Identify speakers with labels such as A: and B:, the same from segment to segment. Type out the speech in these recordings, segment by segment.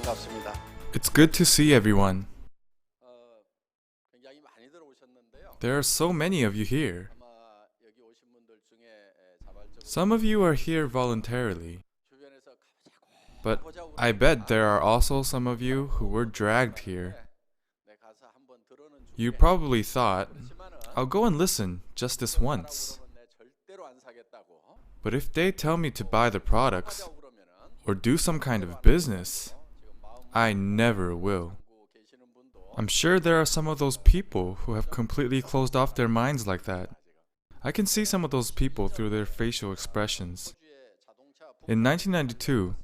A: 반갑습니다.
B: It's good to see everyone.
A: 굉장히 많이 들어오셨는데요.
B: There are so many of you here.
A: 아마 여기 오신 분들 중에 자발적으로
B: Some of you are here voluntarily,
A: 주변에서
B: but
A: 가보자고
B: I bet there are also some of you who were dragged here.
A: 내 가서 한번 들어는
B: You probably thought,
A: 그렇지만은
B: I'll go and listen just this once.
A: 그러면 내 절대로 안 사겠다고.
B: But if they tell me to buy the products
A: 하자고 그러면은
B: or do some kind of business,
A: 지금 마음
B: I never will.
A: 먹고 계시는 분도
B: I'm sure there are some of those people who have completely closed off their minds like that. I can see some of those people through their facial expressions.
A: 호주의 자동차
B: In 1992,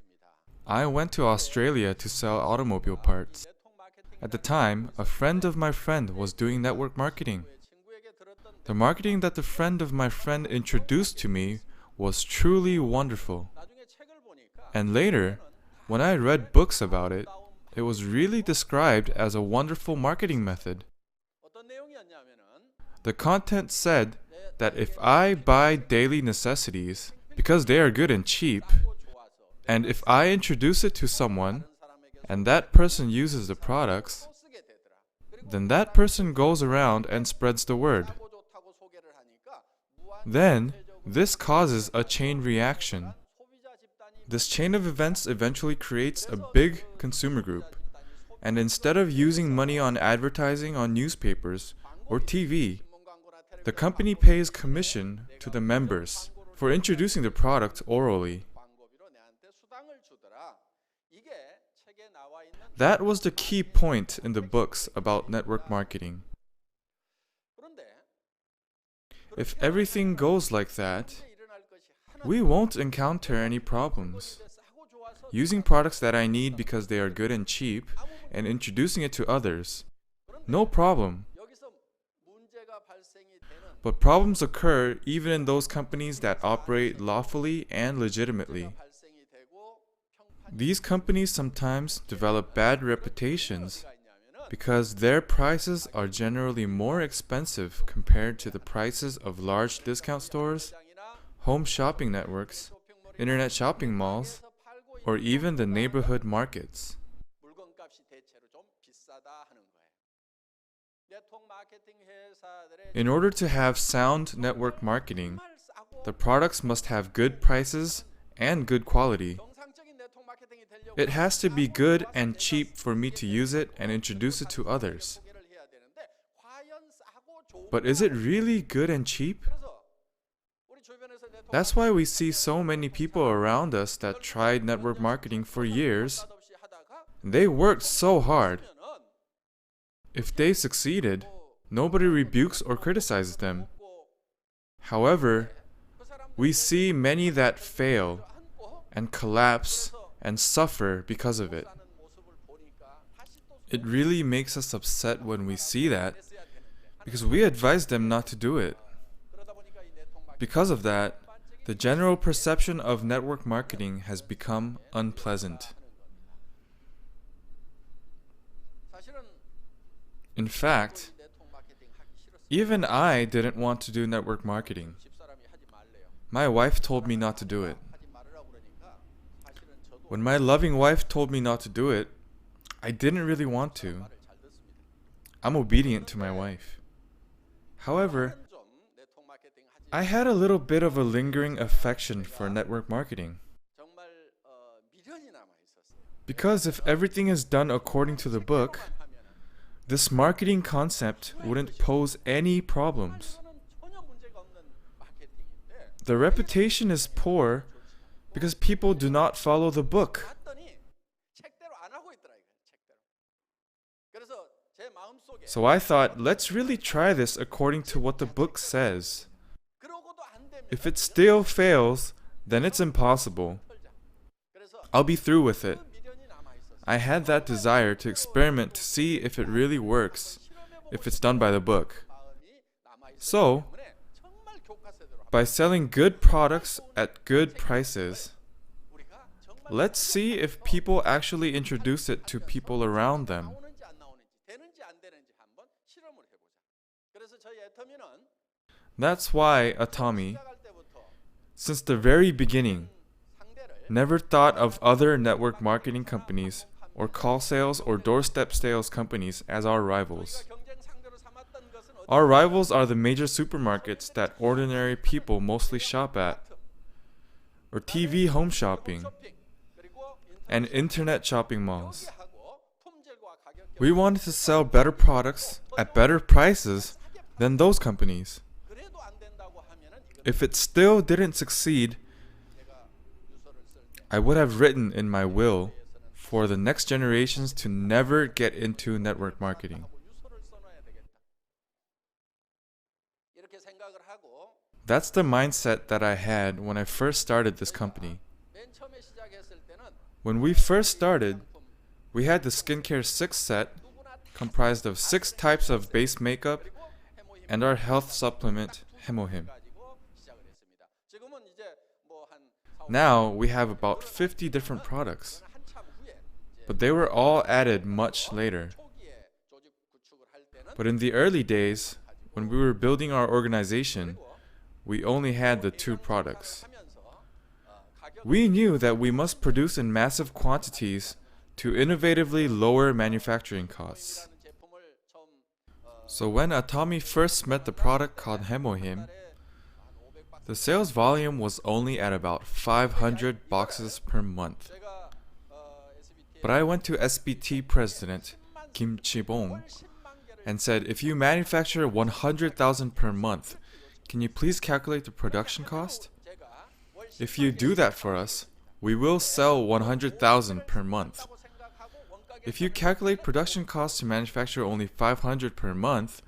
B: I went to Australia to sell automobile parts.
A: 네트워크 마케팅
B: At the time, a friend of my friend was doing network marketing.
A: 친구에게 들었던
B: The marketing that the friend of my friend introduced to me was truly wonderful.
A: 나중에 책을 보니까
B: And later, when I read books about it, it was really described as a wonderful marketing method.
A: 어떤 내용이었냐면은
B: The content said that if I buy daily necessities because they are good and cheap,
A: 좋아서
B: and if I introduce it to someone
A: 다른 사람에게
B: and that person uses the products,
A: 또 쓰게 되더라. 그리고
B: then that person goes around and spreads the word.
A: 싸고 좋다고 소개를 하니까 무한
B: Then, this causes a chain reaction.
A: 소비자 집단이
B: This chain of events eventually creates a big consumer group. And instead of using money on advertising on newspapers or TV,
A: 신문 광고나 텔레비전
B: the company pays commission to the members for introducing the product orally.
A: 광고비로 내한테 수당을 주더라. 이게 책에 나와 있는
B: That was the key point in the books about network marketing.
A: 그런데
B: If everything goes like that,
A: 일어날 것이 하나
B: we won't encounter any problems.
A: 싸고 좋아서
B: Using products that I need because they are good and cheap and introducing it to others, no problem.
A: 여기서 문제가 발생이 되는
B: But problems occur even in those companies that operate lawfully and legitimately.
A: 발생이 되고 평판
B: These companies sometimes develop bad reputations
A: 가 있냐면은
B: because their prices are generally more expensive compared to the prices of large discount stores,
A: 시장이나
B: home shopping networks,
A: 쇼핑몰
B: internet shopping malls,
A: 에서 팔고
B: or
A: 있는
B: even the neighborhood markets.
A: 물건값이 대체로 좀 비싸다 하는 거예요. 네트워크 마케팅 회사들의
B: In order to have sound network marketing,
A: 정말 싸고
B: the products must have good prices and good quality.
A: 정상적인 네트워크 마케팅이 되려고
B: It has to be good and cheap for me to use it and introduce it to others.
A: 소개를 해야 되는데 과연 싸고 좋은
B: But is it really good and cheap?
A: 그래서 우리 주변에서 네트워크
B: That's why we see so many people around us that tried network marketing for years.
A: 맛없이 하다가
B: They worked so hard.
A: 그러면은
B: If they succeeded, nobody rebukes or criticizes them.
A: 뭐
B: However,
A: 그 사람들
B: we see many that fail
A: 안고
B: and collapse and suffer because of it.
A: 사는 모습을 보니까 다시 또
B: It really makes us upset when we see that
A: 했어야 되는데
B: because we advise them not to do it.
A: 그러다 보니까 이 네트워크 마케팅
B: Because of that, the general perception of network marketing has become unpleasant.
A: 사실은
B: In fact,
A: 네트워크 마케팅 하기 싫었어요.
B: even I didn't want to do network marketing.
A: 집사람이 하지 말래요.
B: My wife told me not to do it.
A: 하지 말으라고 그러니까 사실은 저도
B: When my loving wife told me not to do it, I didn't really want to.
A: 말을 잘 듣습니다.
B: I'm obedient to my wife. However,
A: 좀 네트워크 마케팅 하지
B: I had a little bit of a lingering affection for network marketing.
A: 정말 미련이 남아 있었어요.
B: Because if everything is done according to the book, this marketing concept wouldn't pose any problems.
A: 이거는 전혀 문제가 없는 마케팅인데
B: The reputation is poor because people do not follow the book.
A: 봤더니 책대로 안 하고 있더라 이거 책대로. 그래서 제 마음속에
B: So I thought, let's really try this according to what the book says.
A: 그러고도 안 되면
B: If it still fails, then it's impossible.
A: 털자. 그래서
B: I'll be through with it.
A: 그 미련이 남아 있었어요.
B: I had that desire to experiment to see if it really works, if it's done by the book.
A: 마음이 남아 있었기
B: So,
A: 때문에 정말 교과서대로
B: by selling good products at good prices,
A: 우리가 정말
B: let's see if people actually introduce it to people around them.
A: 나오는지 안 나오는지 되는지 안 되는지 한번 실험을 해보자. 그래서 저희 애터미는
B: That's why Atomy,
A: 시작할 때부터
B: since the very beginning,
A: 상대를
B: never thought of other network marketing companies or call sales or doorstep sales companies as our rivals. Our rivals are the major supermarkets that ordinary people mostly shop at, or TV home shopping, and internet shopping malls. We wanted to sell better products at better prices than those companies. If it still didn't succeed, I would have written in my will for the next generations to never get into network marketing. That's the mindset that I had when I first started this company. When we first started, we had the skincare 6 set, comprised of 6 types of base makeup, and our health supplement, Hemohim. Now we have about 50 different products, but they were all added much later. But in the early days, when we were building our organization, we only had the 2 products. We knew that we must produce in massive quantities to innovatively lower manufacturing costs. So when Atomy first met the product called Hemohim, the sales volume was only at about 500 boxes per month. But I went to SBT president Kim Chi-bong and said, if you manufacture 100,000 per month, can you please calculate the production cost? If you do that for us, we will sell 100,000 per month. If you calculate production costs to manufacture only 500 per month,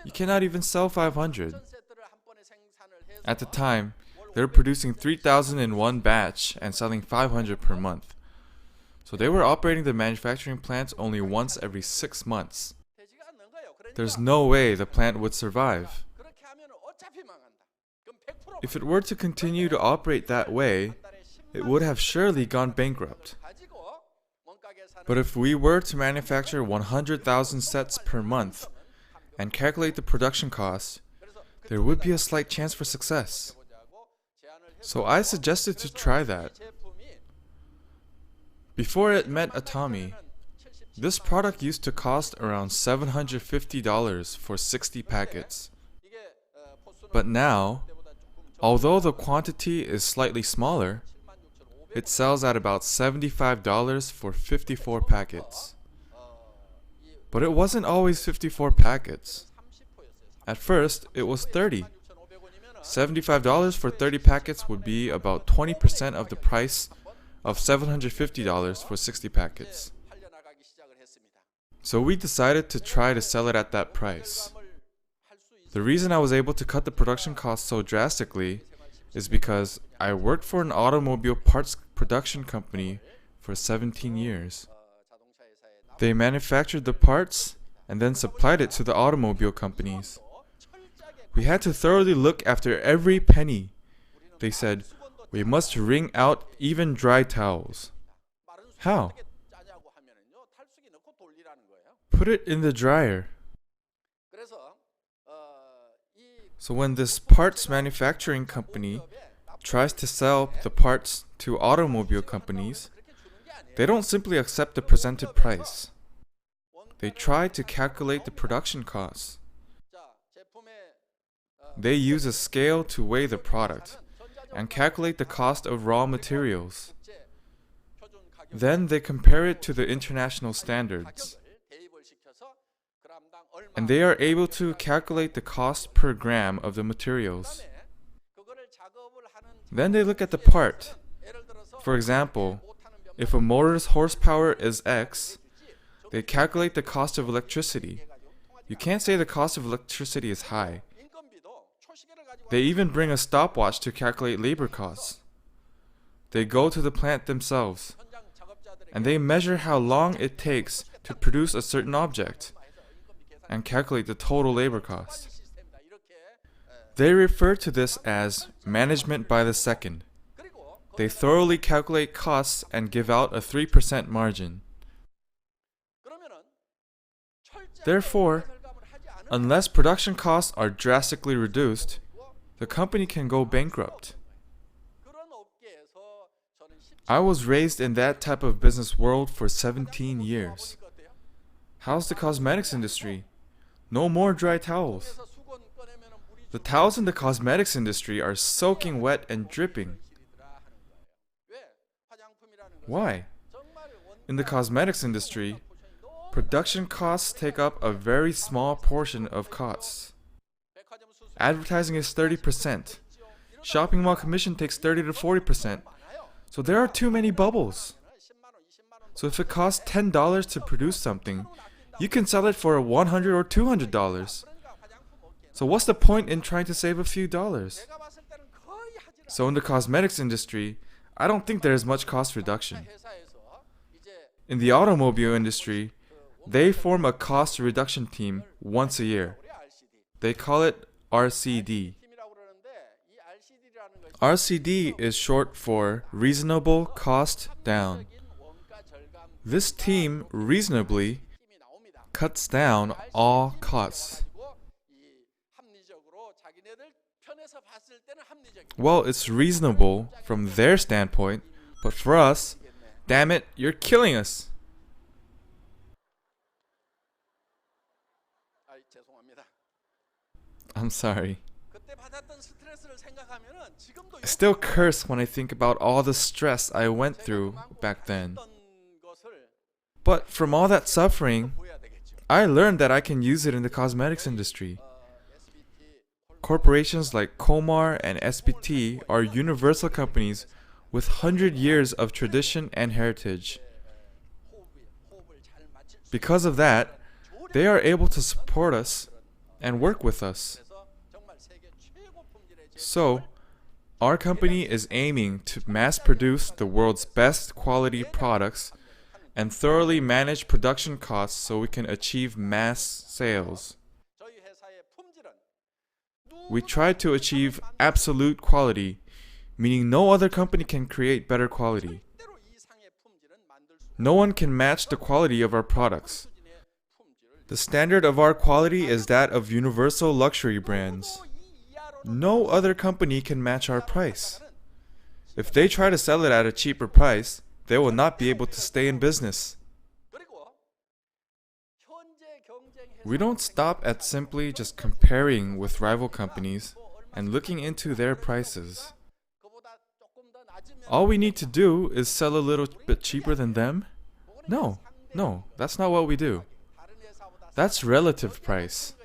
B: you cannot even sell 500. At the time, they were producing 3,000 in one batch and selling 500 per month. So they were operating the manufacturing plants only once every 6 months. There's no way the plant would survive. If it were to continue to operate that way, it would have surely gone bankrupt. But if we were to manufacture 100,000 sets per month and calculate the production costs, there would be a slight chance for success. So I suggested to try that. Before it met Atomy, this product used to cost around $750 for 60 packets. But now, although the quantity is slightly smaller, it sells at about $75 for 54 packets. But it wasn't always 54 packets. At first, it was 30. $75 for 30 packets would be about 20% of the price of $750 for 60 packets. So we decided to try to sell it at that price. The reason I was able to cut the production cost so drastically is because I worked for an automobile parts production company for 17 years. They manufactured the parts and then supplied it to the automobile companies. We had to thoroughly look after every penny. They said, we must wring out even dry towels. How? Put it in the dryer. So when this parts manufacturing company tries to sell the parts to automobile companies, they don't simply accept the presented price. They try to calculate the production costs. They use a scale to weigh the product and calculate the cost of raw materials. Then they compare it to the international standards. And they are able to calculate the cost per gram of the materials. Then they look at the part. For example, if a motor's horsepower is X, they calculate the cost of electricity. You can't say the cost of electricity is high. They even bring a stopwatch to calculate labor costs. They go to the plant themselves, and they measure how long it takes to produce a certain object, and calculate the total labor cost. They refer to this as management by the second. They thoroughly calculate costs and give out a 3% margin. Therefore, unless production costs are drastically reduced, the company can go bankrupt. I was raised in that type of business world for 17 years. How's the cosmetics industry? No more dry towels. The towels in the cosmetics industry are soaking wet and dripping. Why? In the cosmetics industry, production costs take up a very small portion of costs. Advertising is 30%. Shopping mall commission takes 30 to 40%. So there are too many bubbles. So if it costs $10 to produce something, you can sell it for $100 or $200. So what's the point in trying to save a few dollars? So in the cosmetics industry, I don't think there is much cost reduction. In the automobile industry, they form a cost reduction team once a year. They call it RCD. RCD is short for Reasonable Cost Down. This team reasonably cuts down all costs. Well, it's reasonable from their standpoint, but for us, damn it, you're killing us. I'm sorry. I still curse when I think about all the stress I went through back then. But from all that suffering, I learned that I can use it in the cosmetics industry. Corporations like Kolmar and SBT are universal companies with 100 years of tradition and heritage. Because of that, they are able to support us and work with us. So, our company is aiming to mass produce the world's best quality products and thoroughly manage production costs so we can achieve mass sales. We try to achieve absolute quality, meaning no other company can create better quality. No one can match the quality of our products. The standard of our quality is that of universal luxury brands. No other company can match our price. If they try to sell it at a cheaper price, they will not be able to stay in business. We don't stop at simply just comparing with rival companies and looking into their prices. All we need to do is sell a little bit cheaper than them? No, that's not what we do. That's relative price.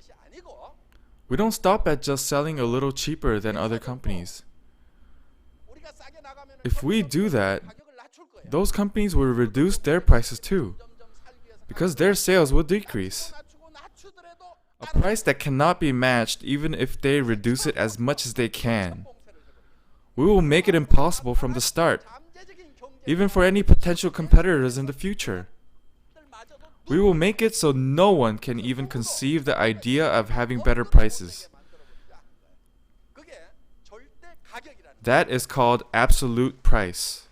B: We don't stop at just selling a little cheaper than other companies. If we do that, those companies will reduce their prices too, because their sales will decrease. A price that cannot be matched even if they reduce it as much as they can. We will make it impossible from the start, even for any potential competitors in the future. We will make it so no one can even conceive the idea of having better prices. That is called absolute price.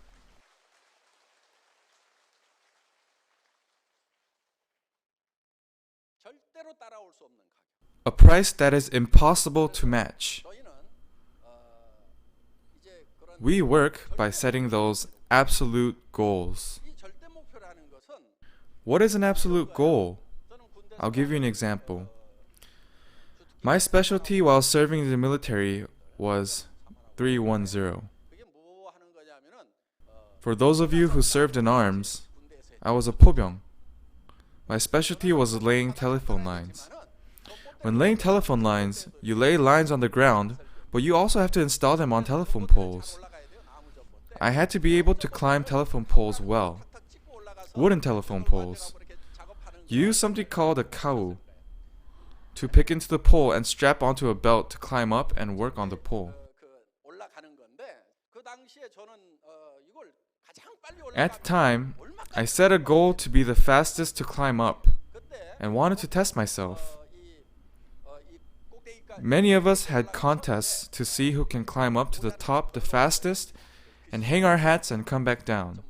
B: A price that is impossible to match. We work by setting those absolute goals. What is an absolute goal? I'll give you an example. My specialty while serving in the military was 310. For those of you who served in arms, I was a 포병. My specialty was laying telephone lines. When laying telephone lines, you lay lines on the ground, but you also have to install them on telephone poles. I had to be able to climb telephone poles well. Wooden telephone poles. You use something called a kau to pick into the pole and strap onto a belt to climb up and work on the pole. At the time, I set a goal to be the fastest to climb up and wanted to test myself. Many of us had contests to see who can climb up to the top the fastest and hang our hats and come back down.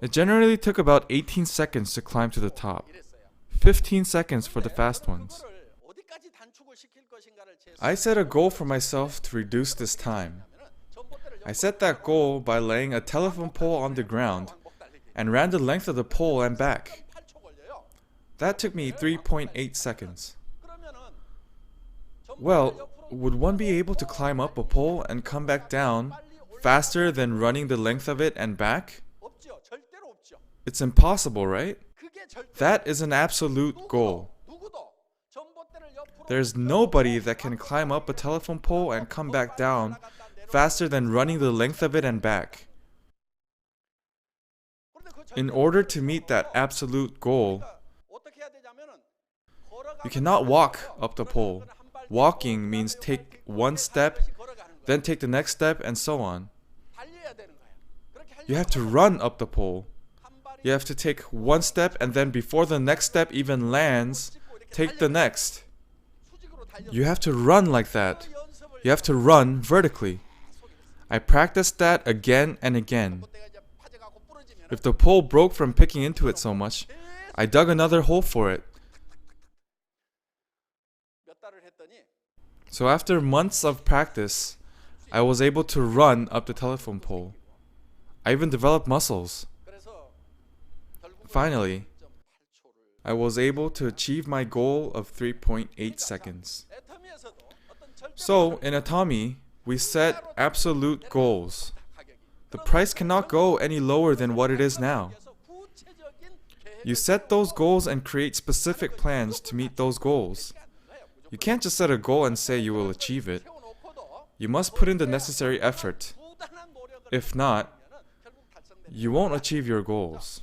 B: It generally took about 18 seconds to climb to the top, 15 seconds for the fast ones. I set a goal for myself to reduce this time. I set that goal by laying a telephone pole on the ground and ran the length of the pole and back. That took me 3.8 seconds. Well, would one be able to climb up a pole and come back down faster than running the length of it and back? It's impossible, right? That is an absolute goal. There's nobody that can climb up a telephone pole and come back down faster than running the length of it and back. In order to meet that absolute goal, you cannot walk up the pole. Walking means take one step, then take the next step, and so on. You have to run up the pole. You have to take one step, and then before the next step even lands, take the next. You have to run like that. You have to run vertically. I practiced that again and again. If the pole broke from picking into it so much, I dug another hole for it. So after months of practice, I was able to run up the telephone pole. I even developed muscles. Finally, I was able to achieve my goal of 3.8 seconds. So, in Atomy, we set absolute goals. The price cannot go any lower than what it is now. You set those goals and create specific plans to meet those goals. You can't just set a goal and say you will achieve it. You must put in the necessary effort. If not, you won't achieve your goals.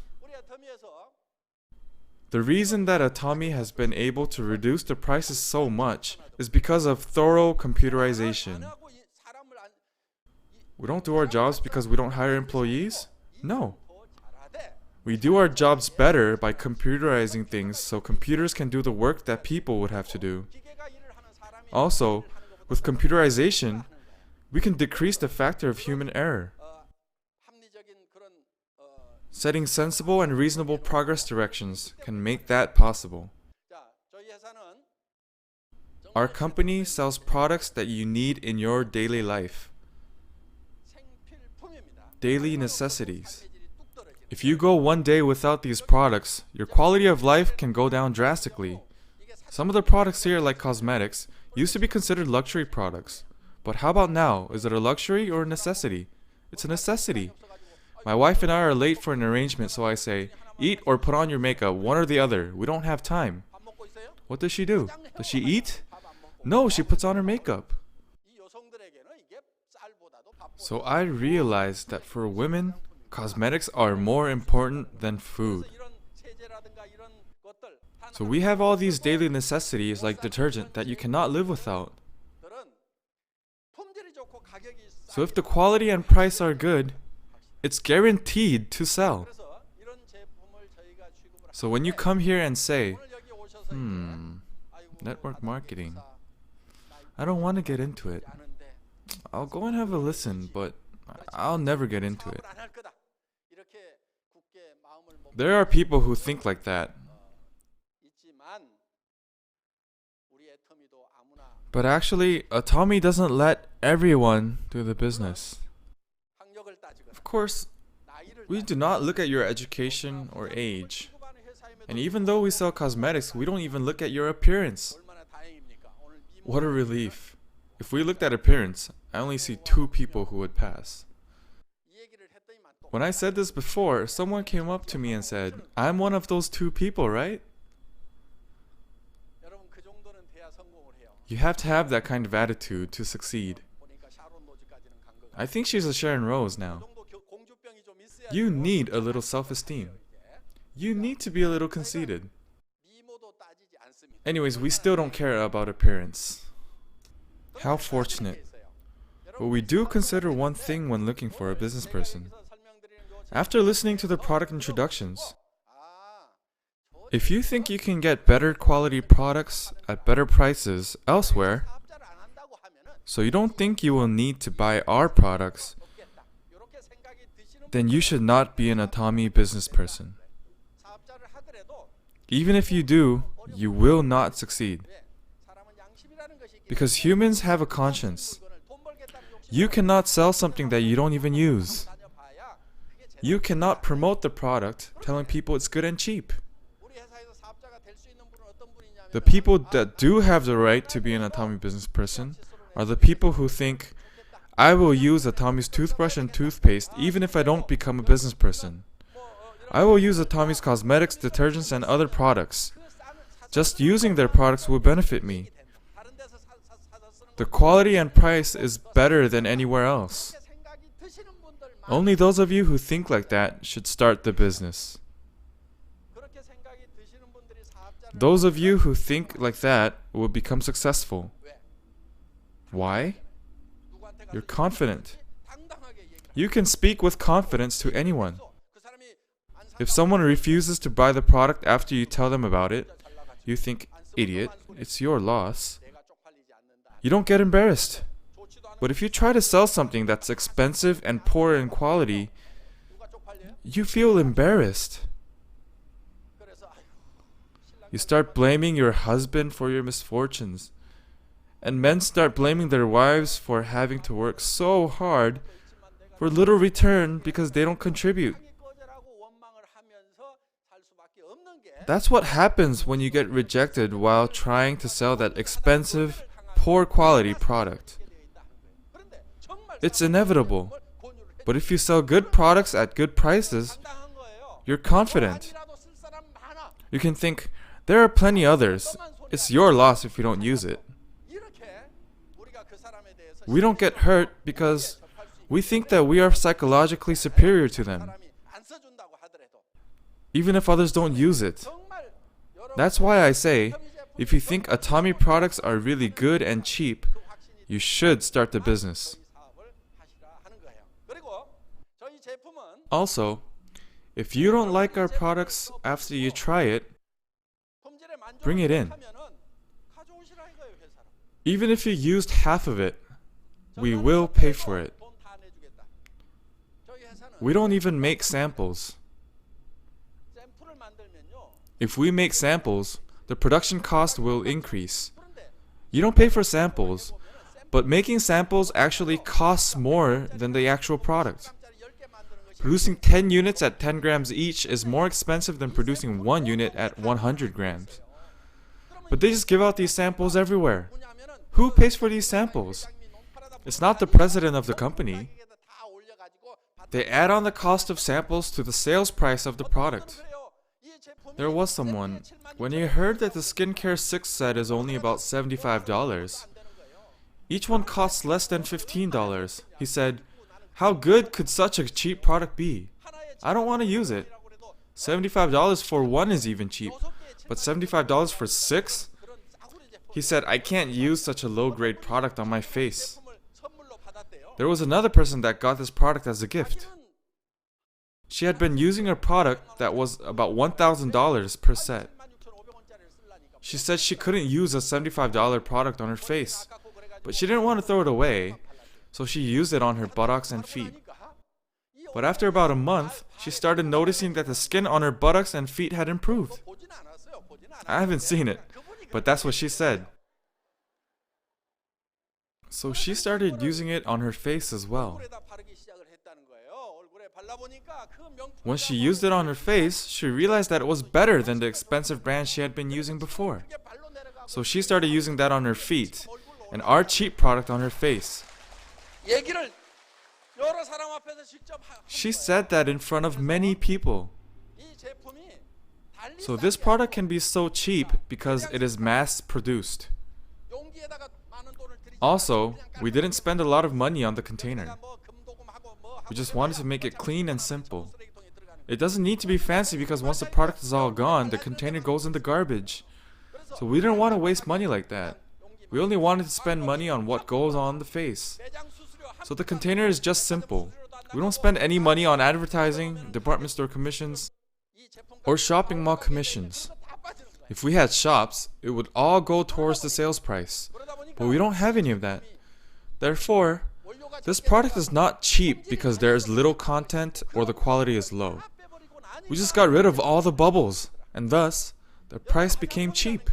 B: The reason that Atomy has been able to reduce the prices so much is because of thorough computerization. We don't do our jobs because we don't hire employees? No. We do our jobs better by computerizing things so computers can do the work that people would have to do. Also, with computerization, we can decrease the factor of human error. Setting sensible and reasonable progress directions can make that possible. Our company sells products that you need in your daily life. Daily necessities. If you go one day without these products, your quality of life can go down drastically. Some of the products here, like cosmetics, used to be considered luxury products. But how about now? Is it a luxury or a necessity? It's a necessity. My wife and I are late for an arrangement, so I say, eat or put on your makeup, one or the other. We don't have time. What does she do? Does she eat? No, she puts on her makeup. So I realized that for women, cosmetics are more important than food. So we have all these daily necessities like detergent that you cannot live without. So if the quality and price are good, it's guaranteed to sell. So when you come here and say, network marketing, I don't want to get into it. I'll go and have a listen, but I'll never get into it. There are people who think like that. But actually, Atomy doesn't let everyone do the business. Of course, we do not look at your education or age. And even though we sell cosmetics, we don't even look at your appearance. What a relief. If we looked at appearance, I only see 2 people who would pass. When I said this before, someone came up to me and said, I'm one of those 2 people, right? You have to have that kind of attitude to succeed. I think she's a Sharon Rose now. You need a little self-esteem. You need to be a little conceited. Anyways, we still don't care about appearance. How fortunate. But we do consider one thing when looking for a business person. After listening to the product introductions, if you think you can get better quality products at better prices elsewhere, so you don't think you will need to buy our products, then you should not be an Atomy business person. Even if you do, you will not succeed. Because humans have a conscience. You cannot sell something that you don't even use. You cannot promote the product telling people it's good and cheap. The people that do have the right to be an Atomy business person are the people who think, I will use Atomy's toothbrush and toothpaste even if I don't become a business person. I will use Atomy's cosmetics, detergents, and other products. Just using their products will benefit me. The quality and price is better than anywhere else. Only those of you who think like that should start the business. Those of you who think like that will become successful. Why? You're confident. You can speak with confidence to anyone. If someone refuses to buy the product after you tell them about it, you think, idiot, it's your loss. You don't get embarrassed. But if you try to sell something that's expensive and poor in quality, you feel embarrassed. You start blaming your husband for your misfortunes. And men start blaming their wives for having to work so hard for little return because they don't contribute. That's what happens when you get rejected while trying to sell that expensive, poor quality product. It's inevitable. But if you sell good products at good prices, you're confident. You can think, there are plenty others. It's your loss if you don't use it. We don't get hurt because we think that we are psychologically superior to them, even if others don't use it. That's why I say, if you think Atomy products are really good and cheap, you should start the business. Also, if you don't like our products after you try it, bring it in. Even if you used half of it, we will pay for it. We don't even make samples. If we make samples, the production cost will increase. You don't pay for samples, but making samples actually costs more than the actual product. Producing 10 units at 10 grams each is more expensive than producing 1 unit at 100 grams. But they just give out these samples everywhere. Who pays for these samples? It's not the president of the company. They add on the cost of samples to the sales price of the product. There was someone, when he heard that the skincare 6 set is only about $75, each one costs less than $15, he said, how good could such a cheap product be? I don't want to use it. $75 for one is even cheap, but $75 for 6? He said, I can't use such a low-grade product on my face. There was another person that got this product as a gift. She had been using a product that was about $1,000 per set. She said she couldn't use a $75 product on her face, but she didn't want to throw it away, so she used it on her buttocks and feet. But after about a month, she started noticing that the skin on her buttocks and feet had improved. I haven't seen it, but that's what she said. So she started using it on her face as well. When she used it on her face, she realized that it was better than the expensive brand she had been using before. So she started using that on her feet, and our cheap product on her face. She said that in front of many people. So this product can be so cheap because it is mass-produced. Also, we didn't spend a lot of money on the container. We just wanted to make it clean and simple. It doesn't need to be fancy because once the product is all gone, the container goes in the garbage. So we didn't want to waste money like that. We only wanted to spend money on what goes on the face. So the container is just simple. We don't spend any money on advertising, department store commissions, or shopping mall commissions. If we had shops, it would all go towards the sales price. But we don't have any of that. Therefore, this product is not cheap because there is little content or the quality is low. We just got rid of all the bubbles, and thus, the price became cheap.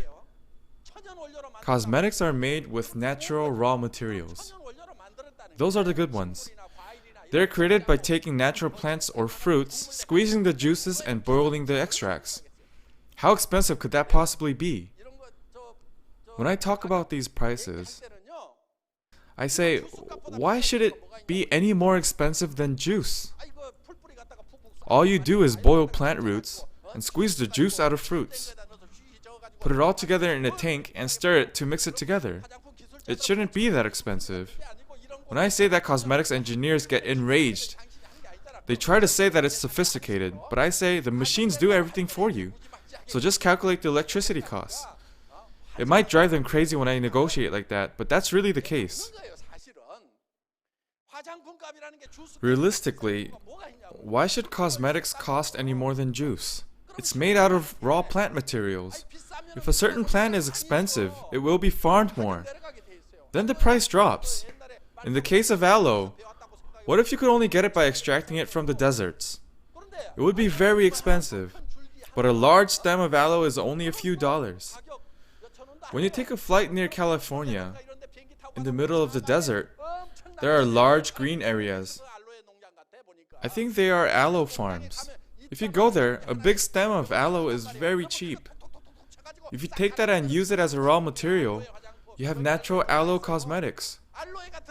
B: Cosmetics are made with natural raw materials. Those are the good ones. They're created by taking natural plants or fruits, squeezing the juices and boiling the extracts. How expensive could that possibly be? When I talk about these prices, I say, why should it be any more expensive than juice? All you do is boil plant roots and squeeze the juice out of fruits. Put it all together in a tank and stir it to mix it together. It shouldn't be that expensive. When I say that cosmetics engineers get enraged, they try to say that it's sophisticated, but I say the machines do everything for you. So just calculate the electricity costs. It might drive them crazy when I negotiate like that, but that's really the case. Realistically, why should cosmetics cost any more than juice? It's made out of raw plant materials. If a certain plant is expensive, it will be farmed more. Then the price drops. In the case of aloe, what if you could only get it by extracting it from the deserts? It would be very expensive, but a large stem of aloe is only a few dollars. When you take a flight near California, in the middle of the desert, there are large green areas. I think they are aloe farms. If you go there, a big stem of aloe is very cheap. If you take that and use it as a raw material, you have natural aloe cosmetics.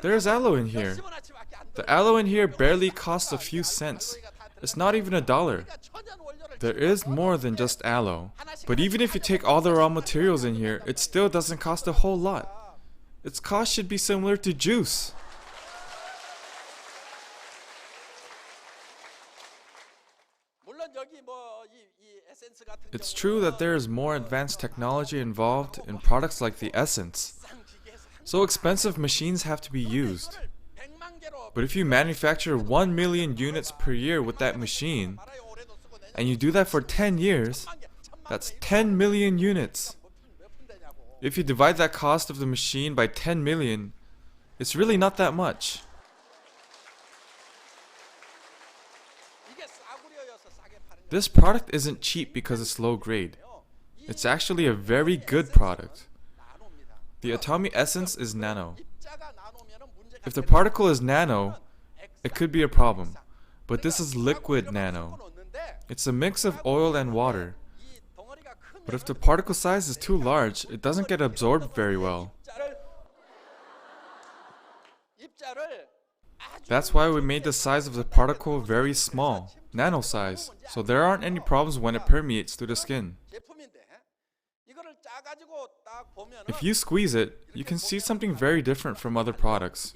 B: There is aloe in here. The aloe in here barely costs a few cents. It's not even $1. There is more than just aloe. But even if you take all the raw materials in here, it still doesn't cost a whole lot. Its cost should be similar to juice. It's true that there is more advanced technology involved in products like the essence. So expensive machines have to be used. But if you manufacture 1 million units per year with that machine, and you do that for 10 years, that's 10 million units. If you divide that cost of the machine by 10 million, it's really not that much. This product isn't cheap because it's low grade. It's actually a very good product. The Atomy essence is nano. If the particle is nano, it could be a problem. But this is liquid nano. It's a mix of oil and water. But if the particle size is too large, it doesn't get absorbed very well. That's why we made the size of the particle very small, nano size, so there aren't any problems when it permeates through the skin. If you squeeze it, you can see something very different from other products.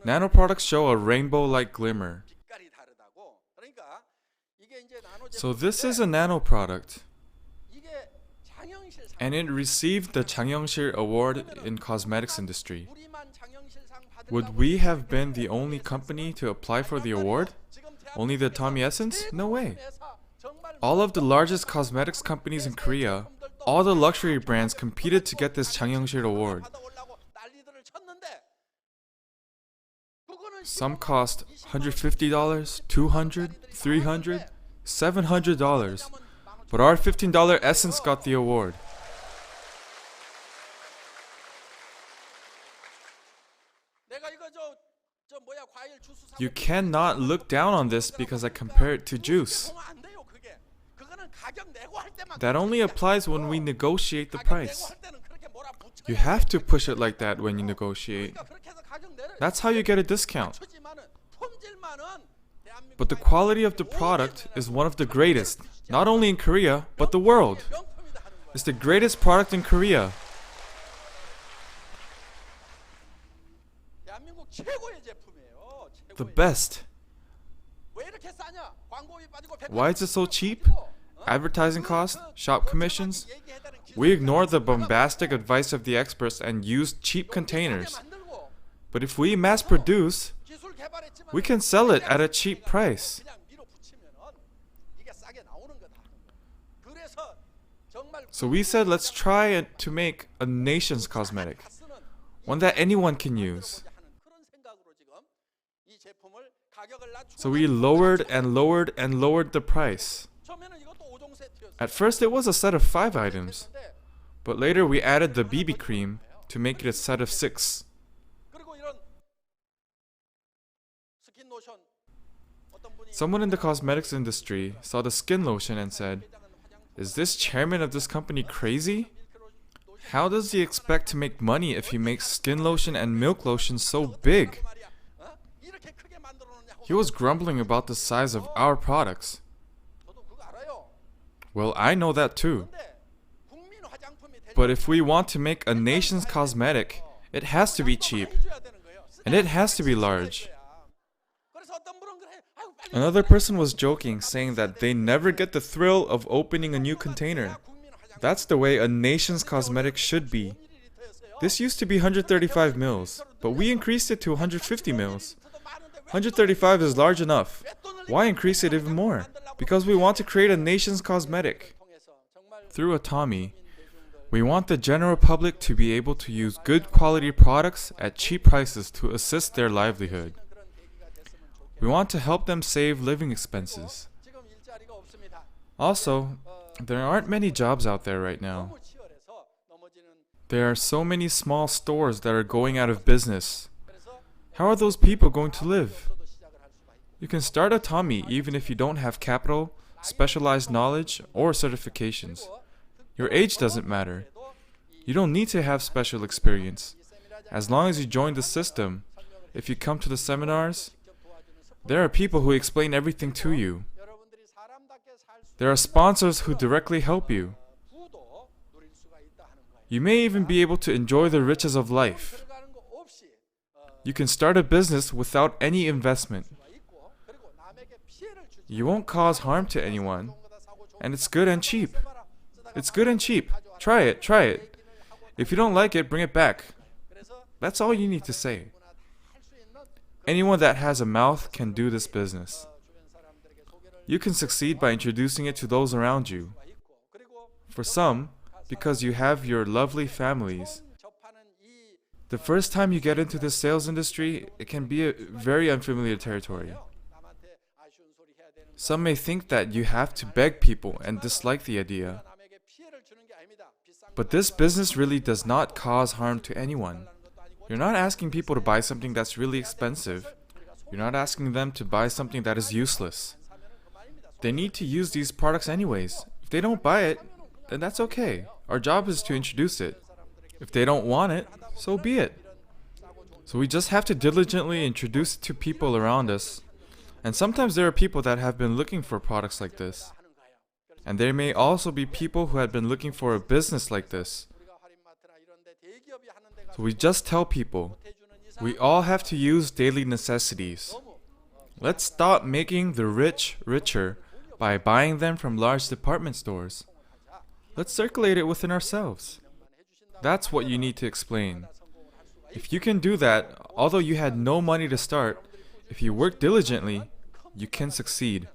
B: Nano products show a rainbow-like glimmer. So this is a nano product, and it received the 장영실 Award in cosmetics industry. Would we have been the only company to apply for the award? Only the Atomy Essence? No way. All of the largest cosmetics companies in Korea, all the luxury brands competed to get this 장영실 Award. Some cost $150, $200, $300, $700, but our $15 Essence got the award. You cannot look down on this because I compare it to juice. That only applies when we negotiate the price. You have to push it like that when you negotiate. That's how you get a discount. But the quality of the product is one of the greatest, not only in Korea, but the world. It's the greatest product in Korea. The best. Why is it so cheap? Advertising costs, shop commissions. We ignore the bombastic advice of the experts and use cheap containers. But if we mass produce, we can sell it at a cheap price. So we said, let's try to make a nation's cosmetic, one that anyone can use. So we lowered and lowered and lowered the price. At first it was a set of 5 items, but later we added the BB cream to make it a set of 6. Someone in the cosmetics industry saw the skin lotion and said, "Is this chairman of this company crazy? How does he expect to make money if he makes skin lotion and milk lotion so big?" He was grumbling about the size of our products. Well, I know that too. But if we want to make a nation's cosmetic, it has to be cheap. And it has to be large. Another person was joking, saying that they never get the thrill of opening a new container. That's the way a nation's cosmetic should be. This used to be 135 mils, but we increased it to 150 mils. 135 is large enough. Why increase it even more? Because we want to create a nation's cosmetic. Through Atomy, we want the general public to be able to use good quality products at cheap prices to assist their livelihood. We want to help them save living expenses. Also, there aren't many jobs out there right now. There are so many small stores that are going out of business. How are those people going to live? You can start Atomy even if you don't have capital, specialized knowledge, or certifications. Your age doesn't matter. You don't need to have special experience. As long as you join the system, if you come to the seminars, there are people who explain everything to you. There are sponsors who directly help you. You may even be able to enjoy the riches of life. You can start a business without any investment. You won't cause harm to anyone, and it's good and cheap. It's good and cheap. Try it, try it. If you don't like it, bring it back. That's all you need to say. Anyone that has a mouth can do this business. You can succeed by introducing it to those around you. For some, because you have your lovely families. The first time you get into the sales industry, it can be a very unfamiliar territory. Some may think that you have to beg people and dislike the idea. But this business really does not cause harm to anyone. You're not asking people to buy something that's really expensive. You're not asking them to buy something that is useless. They need to use these products anyways. If they don't buy it, then that's okay. Our job is to introduce it. If they don't want it, so be it. So we just have to diligently introduce it to people around us. And sometimes there are people that have been looking for products like this. And there may also be people who had been looking for a business like this. So we just tell people, we all have to use daily necessities. Let's stop making the rich richer by buying them from large department stores. Let's circulate it within ourselves. That's what you need to explain. If you can do that, although you had no money to start, if you work diligently, you can succeed.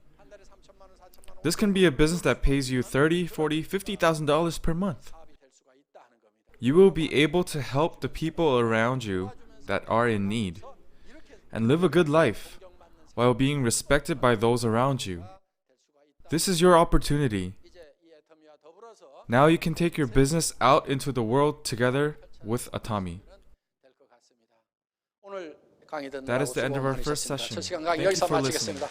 B: This can be a business that pays you $30,000, $40,000, $50,000 per month. You will be able to help the people around you that are in need and live a good life while being respected by those around you. This is your opportunity. Now you can take your business out into the world together with Atomy. That is the end of our first session. Thank you for listening.